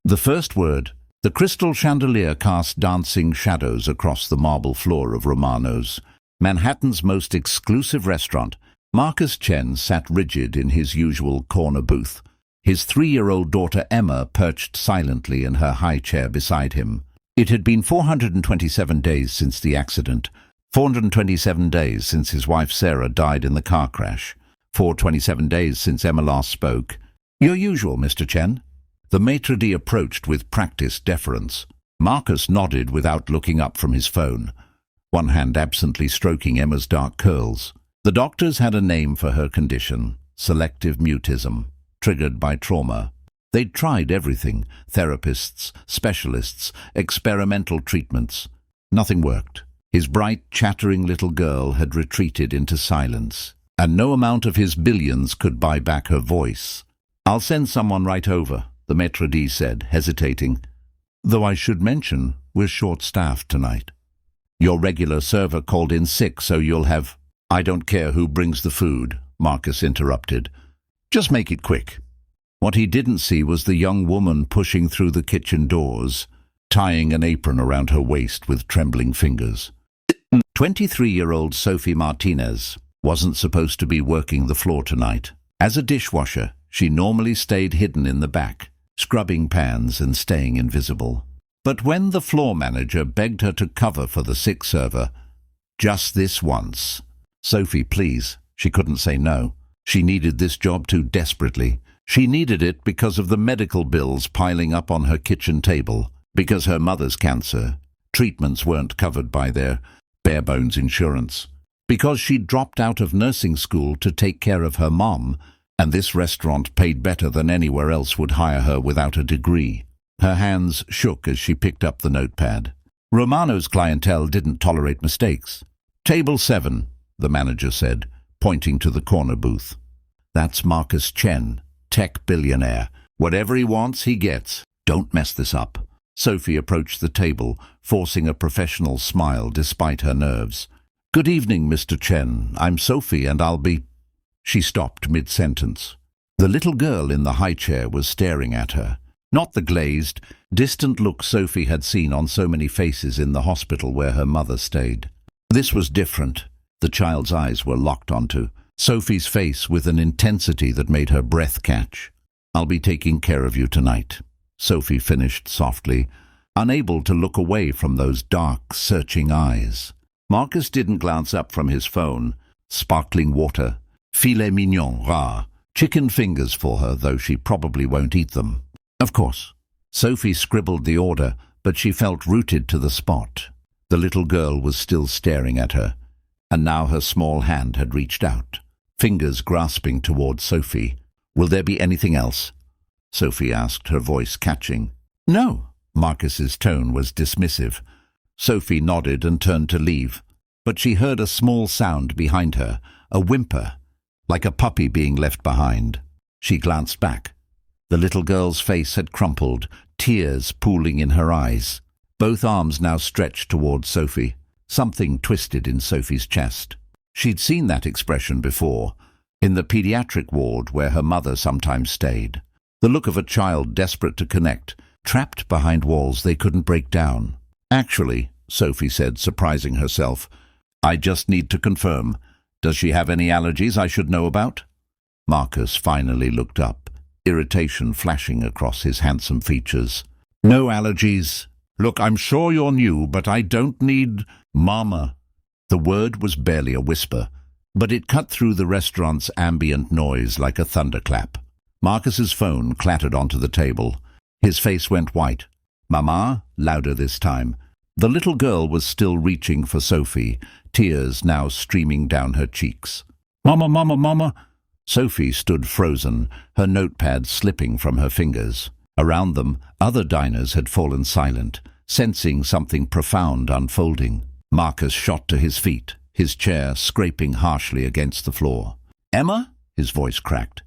The first word. The crystal chandelier cast dancing shadows across the marble floor of Romano's, Manhattan's most exclusive restaurant. Marcus Chen sat rigid in his usual corner booth. His 3-year-old daughter Emma perched silently in her high chair beside him. It had been 427 days since the accident, 427 days since his wife Sarah died in the car crash, 427 days since Emma last spoke. "Your usual, Mr. Chen?" The maitre d' approached with practiced deference. Marcus nodded without looking up from his phone, one hand absently stroking Emma's dark curls. The doctors had a name for her condition: selective mutism, triggered by trauma. They'd tried everything: therapists, specialists, experimental treatments. Nothing worked. His bright, chattering little girl had retreated into silence, and no amount of his billions could buy back her voice. "I'll send someone right over," the maitre d' said, hesitating. "Though I should mention, we're short-staffed tonight. Your regular server called in sick, so you'll have—" "I don't care who brings the food," Marcus interrupted. "Just make it quick." What he didn't see was the young woman pushing through the kitchen doors, tying an apron around her waist with trembling fingers. 23-year-old Sophie Martinez wasn't supposed to be working the floor tonight. As a dishwasher, she normally stayed hidden in the back, scrubbing pans and staying invisible. But when the floor manager begged her to cover for the sick server, "Just this once, Sophie, please," she couldn't say no. She needed this job too desperately. She needed it because of the medical bills piling up on her kitchen table, because her mother's cancer treatments weren't covered by their bare-bones insurance, because she'd dropped out of nursing school to take care of her mom, and this restaurant paid better than anywhere else would hire her without a degree. Her hands shook as she picked up the notepad. Romano's clientele didn't tolerate mistakes. "Table 7, the manager said, pointing to the corner booth. "That's Marcus Chen, tech billionaire. Whatever he wants, he gets. Don't mess this up." Sophie approached the table, forcing a professional smile despite her nerves. "Good evening, Mr. Chen. I'm Sophie, and I'll be—" She stopped mid-sentence. The little girl in the high chair was staring at her. Not the glazed, distant look Sophie had seen on so many faces in the hospital where her mother stayed. This was different. The child's eyes were locked onto Sophie's face with an intensity that made her breath catch. "I'll be taking care of you tonight," Sophie finished softly, unable to look away from those dark, searching eyes. Marcus didn't glance up from his phone. Sparkling water, filet mignon rare, chicken fingers for her, though she probably won't eat them. "Of course." Sophie scribbled the order, but she felt rooted to the spot. The little girl was still staring at her, and now her small hand had reached out, fingers grasping toward Sophie. "Will there be anything else?" Sophie asked, her voice catching. "No." Marcus's tone was dismissive. Sophie nodded and turned to leave, but she heard a small sound behind her, a whimper, like a puppy being left behind. She glanced back. The little girl's face had crumpled, tears pooling in her eyes. Both arms now stretched toward Sophie. Something twisted in Sophie's chest. She'd seen that expression before, in the pediatric ward where her mother sometimes stayed. The look of a child desperate to connect, trapped behind walls they couldn't break down. "Actually," Sophie said, surprising herself, "I just need to confirm. Does she have any allergies I should know about?" Marcus finally looked up, irritation flashing across his handsome features. "No allergies. Look, I'm sure you're new, but I don't need—" "Mama." The word was barely a whisper, but it cut through the restaurant's ambient noise like a thunderclap. Marcus's phone clattered onto the table. His face went white. "Mama," louder this time. The little girl was still reaching for Sophie, tears now streaming down her cheeks. "Mama, mama, mama!" Sophie stood frozen, her notepad slipping from her fingers. Around them, other diners had fallen silent, sensing something profound unfolding. Marcus shot to his feet, his chair scraping harshly against the floor. "Emma?" His voice cracked.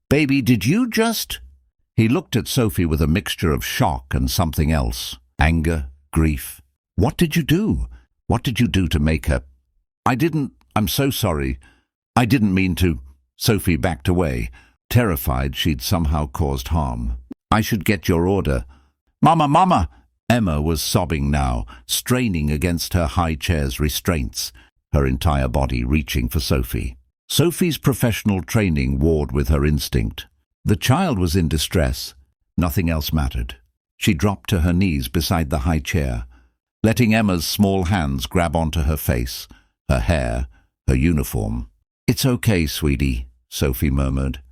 "Baby, did you just—" He looked at Sophie with a mixture of shock and something else. Anger, grief. "What did you do? What did you do to make her—" "I'm so sorry. I didn't mean to—" Sophie backed away, terrified she'd somehow caused harm. "I should get your order." Mama, Mama! Emma was sobbing now, straining against her high chair's restraints, her entire body reaching for Sophie. Sophie's professional training warred with her instinct. The child was in distress. Nothing else mattered. She dropped to her knees beside the high chair, letting Emma's small hands grab onto her face, her hair, her uniform. "It's okay, sweetie," Sophie murmured.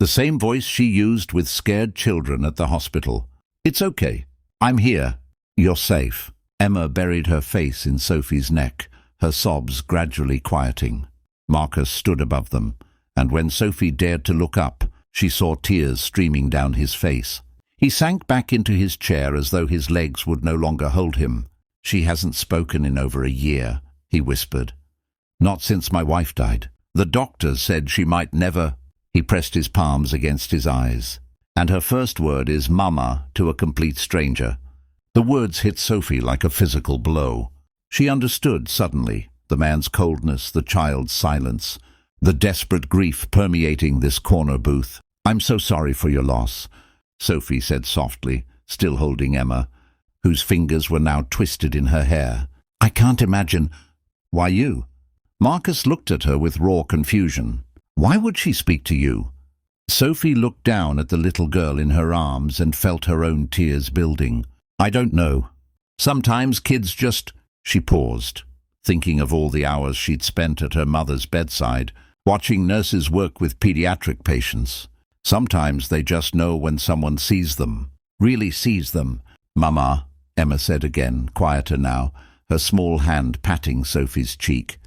The same voice she used with scared children at the hospital. "It's okay. I'm here. You're safe." Emma buried her face in Sophie's neck, her sobs gradually quieting. Marcus stood above them, and when Sophie dared to look up, she saw tears streaming down his face. He sank back into his chair as though his legs would no longer hold him. "She hasn't spoken in over a year," he whispered. "Not since my wife died. The doctors said she might never—" He pressed his palms against his eyes. "And her first word is Mama to a complete stranger." The words hit Sophie like a physical blow. She understood suddenly, the man's coldness, the child's silence, the desperate grief permeating this corner booth. "I'm so sorry for your loss," Sophie said softly, still holding Emma, whose fingers were now twisted in her hair. "I can't imagine—" "Why you?" Marcus looked at her with raw confusion. "Why would she speak to you?" Sophie looked down at the little girl in her arms and felt her own tears building. "I don't know. Sometimes kids just—" She paused, thinking of all the hours she'd spent at her mother's bedside, watching nurses work with pediatric patients. Sometimes they just know when someone sees them, really sees them. "Mama," Emma said again, quieter now, her small hand patting Sophie's cheek.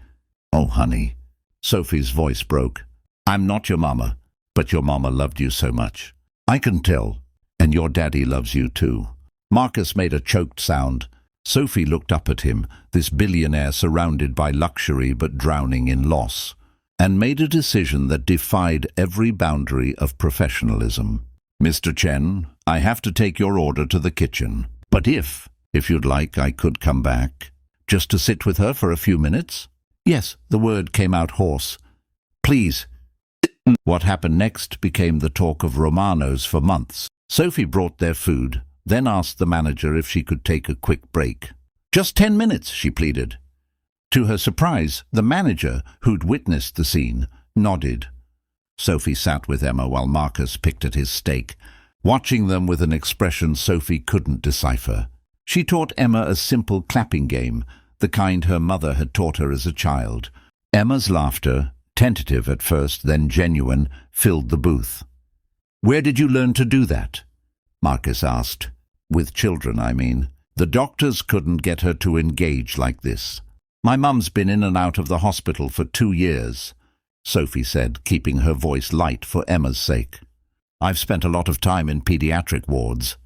"Oh, honey." Sophie's voice broke. "I'm not your mama, but your mama loved you so much. I can tell, and your daddy loves you too." Marcus made a choked sound. Sophie looked up at him, this billionaire surrounded by luxury but drowning in loss, and made a decision that defied every boundary of professionalism. "Mr. Chen, I have to take your order to the kitchen. But if you'd like, I could come back, just to sit with her for a few minutes." "Yes," the word came out hoarse. "Please." What happened next became the talk of Romano's for months. Sophie brought their food, then asked the manager if she could take a quick break. "Just 10 minutes, she pleaded. To her surprise, the manager, who'd witnessed the scene, nodded. Sophie sat with Emma while Marcus picked at his steak, watching them with an expression Sophie couldn't decipher. She taught Emma a simple clapping game, the kind her mother had taught her as a child. Emma's laughter, tentative at first, then genuine, filled the booth. "Where did you learn to do that?" Marcus asked. "With children, I mean. The doctors couldn't get her to engage like this." "My mum's been in and out of the hospital for 2 years," Sophie said, keeping her voice light for Emma's sake. "I've spent a lot of time in pediatric wards."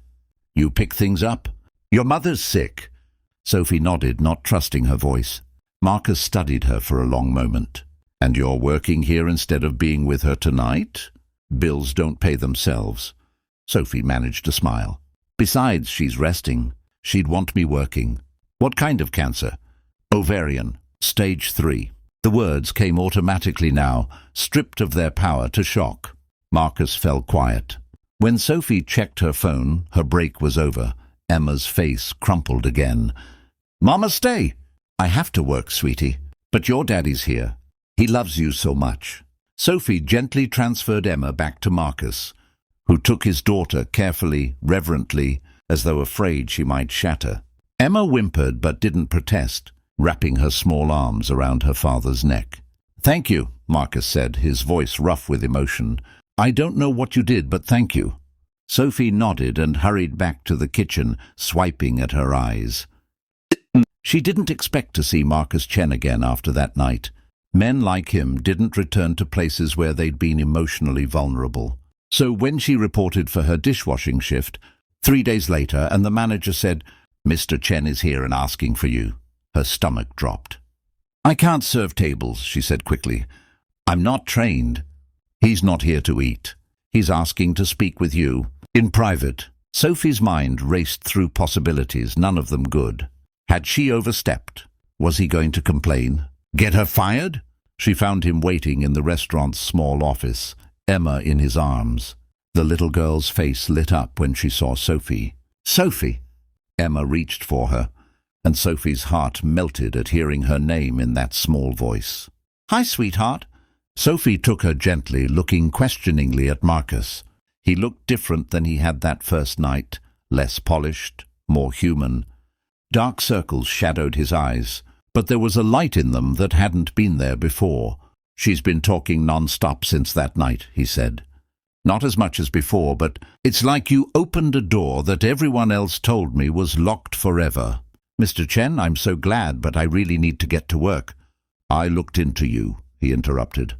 "You pick things up?" "Your mother's sick." Sophie nodded, not trusting her voice. Marcus studied her for a long moment. "And you're working here instead of being with her tonight? Bills don't pay themselves." Sophie managed to smile. "Besides, she's resting. She'd want me working." "What kind of cancer?" "Ovarian, stage 3. The words came automatically now, stripped of their power to shock. Marcus fell quiet. When Sophie checked her phone, her break was over. Emma's face crumpled again. "Mama, stay!" "I have to work, sweetie. But your daddy's here. He loves you so much." Sophie gently transferred Emma back to Marcus, who took his daughter carefully, reverently, as though afraid she might shatter. Emma whimpered but didn't protest, wrapping her small arms around her father's neck. "Thank you," Marcus said, his voice rough with emotion. "I don't know what you did, but thank you." Sophie nodded and hurried back to the kitchen, swiping at her eyes. She didn't expect to see Marcus Chen again after that night. Men like him didn't return to places where they'd been emotionally vulnerable. So when she reported for her dishwashing shift, 3 days later, and the manager said, "Mr. Chen is here and asking for you," her stomach dropped. "I can't serve tables," she said quickly. "I'm not trained." "He's not here to eat. He's asking to speak with you, in private." Sophie's mind raced through possibilities, none of them good. Had she overstepped? Was he going to complain? Get her fired? She found him waiting in the restaurant's small office, Emma in his arms. The little girl's face lit up when she saw Sophie. Sophie! Emma reached for her, and Sophie's heart melted at hearing her name in that small voice. "Hi, sweetheart." Sophie took her gently, looking questioningly at Marcus. He looked different than he had that first night, less polished, more human. Dark circles shadowed his eyes, but there was a light in them that hadn't been there before. "She's been talking non-stop since that night," he said. "Not as much as before, but it's like you opened a door that everyone else told me was locked forever." "Mr. Chen, I'm so glad, but I really need to get to work." "I looked into you," he interrupted.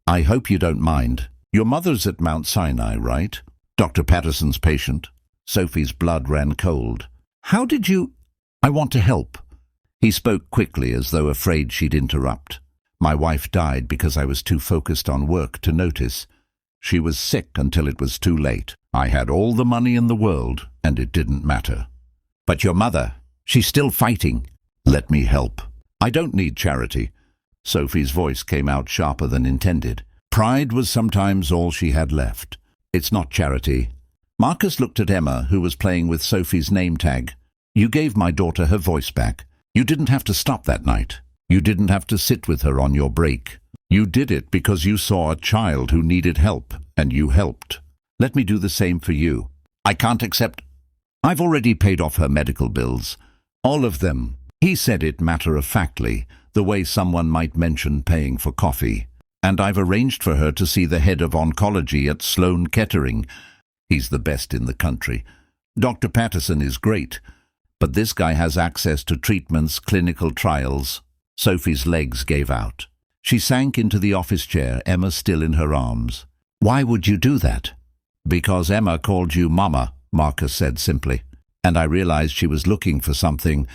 "I hope you don't mind. Your mother's at Mount Sinai, right? Dr. Patterson's patient." Sophie's blood ran cold. "How did you—" "I want to help." He spoke quickly, as though afraid she'd interrupt. "My wife died because I was too focused on work to notice. She was sick until it was too late. I had all the money in the world, and it didn't matter." "But your mother, she's still fighting." "Let me help." "I don't need charity." Sophie's voice came out sharper than intended. Pride was sometimes all she had left. "It's not charity." Marcus looked at Emma, who was playing with Sophie's name tag. "You gave my daughter her voice back. You didn't have to stop that night. You didn't have to sit with her on your break. You did it because you saw a child who needed help, and you helped. Let me do the same for you." "I can't accept—" "I've already paid off her medical bills. All of them." He said it matter-of-factly, the way someone might mention paying for coffee. "And I've arranged for her to see the head of oncology at Sloan Kettering. He's the best in the country. Dr. Patterson is great, but this guy has access to treatments, clinical trials." Sophie's legs gave out. She sank into the office chair, Emma still in her arms. "Why would you do that?" "Because Emma called you Mama," Marcus said simply. "And I realized she was looking for something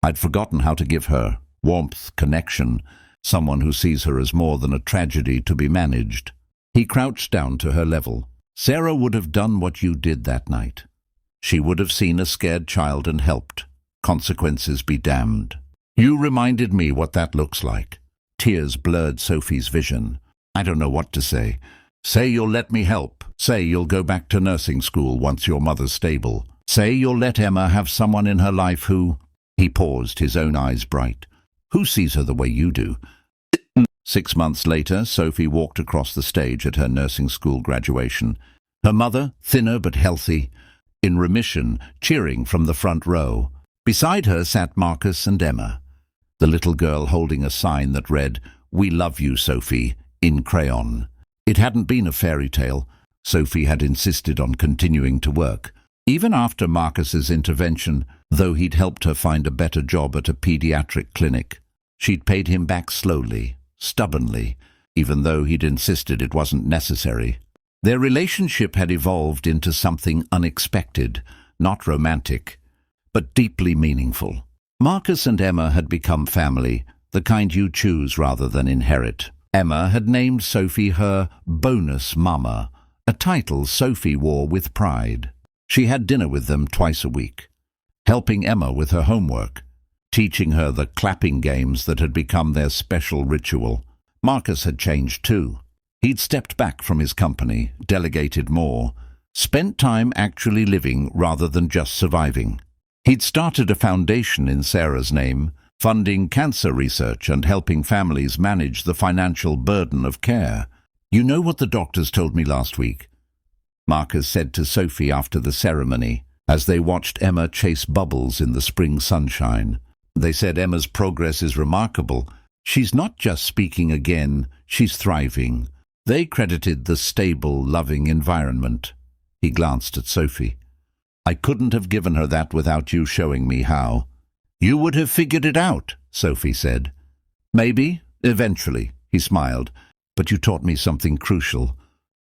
I'd forgotten how to give her. Warmth, connection, someone who sees her as more than a tragedy to be managed." He crouched down to her level. "Sarah would have done what you did that night. She would have seen a scared child and helped. Consequences be damned. You reminded me what that looks like." Tears blurred Sophie's vision. "I don't know what to say. Say you'll let me help. Say you'll go back to nursing school once your mother's stable. Say you'll let Emma have someone in her life who—" He paused, his own eyes bright. "Who sees her the way you do?" 6 months later, Sophie walked across the stage at her nursing school graduation. Her mother, thinner but healthy, in remission, cheering from the front row. Beside her sat Marcus and Emma, the little girl holding a sign that read, "We love you, Sophie," in crayon. It hadn't been a fairy tale. Sophie had insisted on continuing to work. Even after Marcus's intervention, though he'd helped her find a better job at a pediatric clinic, she'd paid him back slowly, stubbornly, even though he'd insisted it wasn't necessary. Their relationship had evolved into something unexpected, not romantic, but deeply meaningful. Marcus and Emma had become family, the kind you choose rather than inherit. Emma had named Sophie her bonus mama, a title Sophie wore with pride. She had dinner with them twice a week, helping Emma with her homework, teaching her the clapping games that had become their special ritual. Marcus had changed too. He'd stepped back from his company, delegated more, spent time actually living rather than just surviving. He'd started a foundation in Sarah's name, funding cancer research and helping families manage the financial burden of care. "You know what the doctors told me last week?" Marcus said to Sophie after the ceremony, as they watched Emma chase bubbles in the spring sunshine. "They said Emma's progress is remarkable. She's not just speaking again, she's thriving." They credited the stable, loving environment. He glanced at Sophie. "I couldn't have given her that without you showing me how." "You would have figured it out," Sophie said. "Maybe, eventually," he smiled. "But you taught me something crucial,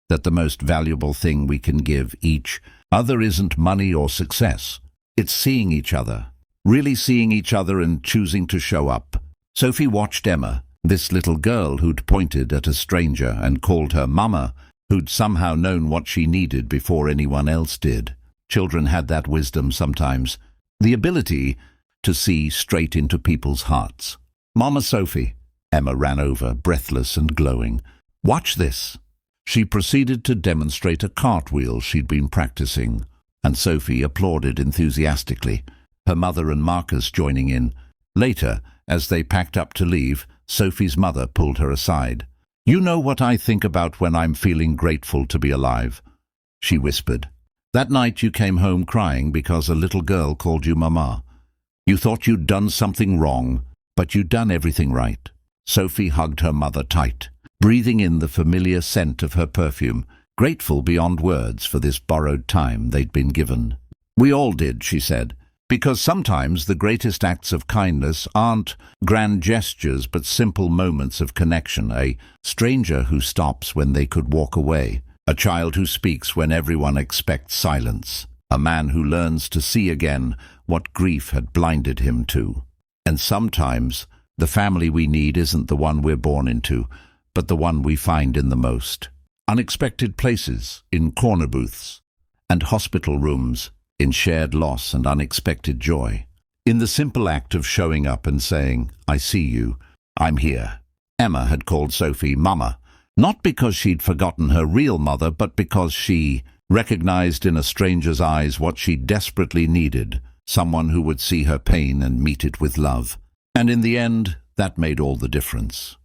that the most valuable thing we can give each other isn't money or success. It's seeing each other, really seeing each other and choosing to show up." Sophie watched Emma, this little girl who'd pointed at a stranger and called her Mama, who'd somehow known what she needed before anyone else did. Children had that wisdom sometimes, the ability to see straight into people's hearts. "Mama Sophie," Emma ran over, breathless and glowing. "Watch this." She proceeded to demonstrate a cartwheel she'd been practicing. and Sophie applauded enthusiastically, her mother and Marcus joining in. Later, as they packed up to leave, Sophie's mother pulled her aside. "You know what I think about when I'm feeling grateful to be alive," she whispered. "That night you came home crying because a little girl called you Mama. You thought you'd done something wrong, but you'd done everything right." Sophie hugged her mother tight, breathing in the familiar scent of her perfume, grateful beyond words for this borrowed time they'd been given. "We all did," she said, "because sometimes the greatest acts of kindness aren't grand gestures but simple moments of connection. A stranger who stops when they could walk away, a child who speaks when everyone expects silence, a man who learns to see again what grief had blinded him to. And sometimes the family we need isn't the one we're born into, but the one we find in the most unexpected places, in corner booths and hospital rooms, in shared loss and unexpected joy, in the simple act of showing up and saying, 'I see you, I'm here.'" Emma had called Sophie Mama, not because she'd forgotten her real mother, but because she recognized in a stranger's eyes what she desperately needed, someone who would see her pain and meet it with love. And in the end, that made all the difference.